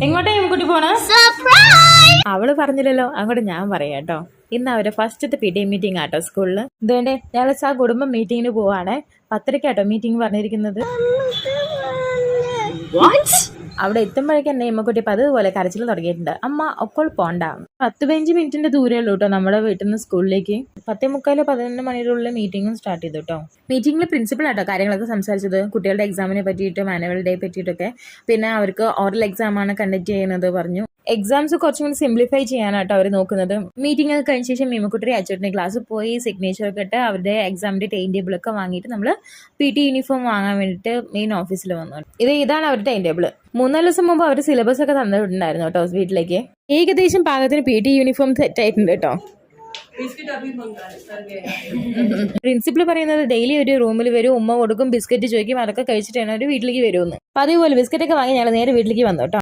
എങ്ങോട്ടാ കുട്ടി പോണ? അവള് പറഞ്ഞില്ലല്ലോ, അങ്ങോട്ട് ഞാൻ പറയാം കേട്ടോ. ഇന്ന് അവരുടെ ഫസ്റ്റത്തെ PTA മീറ്റിംഗ് ആട്ടോ സ്കൂളിൽ. ഇതേണ്ടേ ഞങ്ങൾ ആ കുടുംബം മീറ്റിങ്ങിന് പോവാണ്. 10:30 മീറ്റിംഗ് പറഞ്ഞിരിക്കുന്നത്. അവിടെ എത്തുമ്പോഴേക്കും എന്നെ ഇമ്മക്കുട്ടി പതുപോലെ കരച്ചിൽ തുടങ്ങിയിട്ടുണ്ട്. അമ്മ അപ്പോൾ പോണ്ട. 10-15 മിനിറ്റിന്റെ ദൂരമല്ലോ കേട്ടോ നമ്മുടെ വീട്ടിൽ നിന്ന് സ്കൂളിലേക്ക്. 10:45 11 മണിയുടെ മീറ്റിംഗും സ്റ്റാർട്ട് ചെയ്തു കേട്ടോ. മീറ്റിംഗിൽ പ്രിൻസിപ്പൾ ആട്ടോ കാര്യങ്ങളൊക്കെ സംസാരിച്ചത്. കുട്ടികളുടെ എക്സാമിനെ പറ്റിയിട്ടും ആനുവൽ ഡേ പറ്റിയിട്ടൊക്കെ. പിന്നെ അവർക്ക് ഓറൽ എക്സാം ആണ് കണ്ടക്ട് ചെയ്യുന്നത് പറഞ്ഞു. എക്സാംസ് കുറച്ചും കൂടി സിംപ്ലിഫൈ ചെയ്യാനാട്ടോ അവർ നോക്കുന്നത്. മീറ്റിംഗ് ഒക്കെ കഴിഞ്ഞ ശേഷം മീമക്കുട്ടി അച്ചോട്ടിന്റെ ക്ലാസ് പോയി സിഗ്നേച്ചർ ഒക്കെ ഇട്ട് അവരുടെ എക്സാമിന്റെ ടൈം ടേബിൾ ഒക്കെ വാങ്ങിയിട്ട് നമ്മൾ PT യൂണിഫോം വാങ്ങാൻ വേണ്ടിയിട്ട് മെയിൻ ഓഫീസിൽ വന്നു. ഇതാണ് അവരുടെ ടൈം ടേബിൾ. 3-4 ദിവസം മുമ്പ് അവർ സിലബസ് ഒക്കെ തന്നിട്ടുണ്ടായിരുന്നു കേട്ടോ വീട്ടിലേക്ക്. ഏകദേശം പാകത്തിന് PT യൂണിഫോം സെറ്റ് ആയിട്ടുണ്ട് കേട്ടോ. പ്രിൻസിപ്പൾ പറയുന്നത് ഡെയിലി ഒരു റൂമിൽ വരും, ഉമ്മ കൊടുക്കും, ബിസ്ക്കറ്റ് ചോദിക്കും, അതൊക്കെ കഴിച്ചിട്ടാണ് ഒരു വീട്ടിലേക്ക് വരുമെന്ന്. അപ്പൊ അതേപോലെ ബിസ്ക്കറ്റ് ഒക്കെ വാങ്ങി ഞങ്ങൾ നേരെ വീട്ടിലേക്ക് വന്നു കേട്ടോ.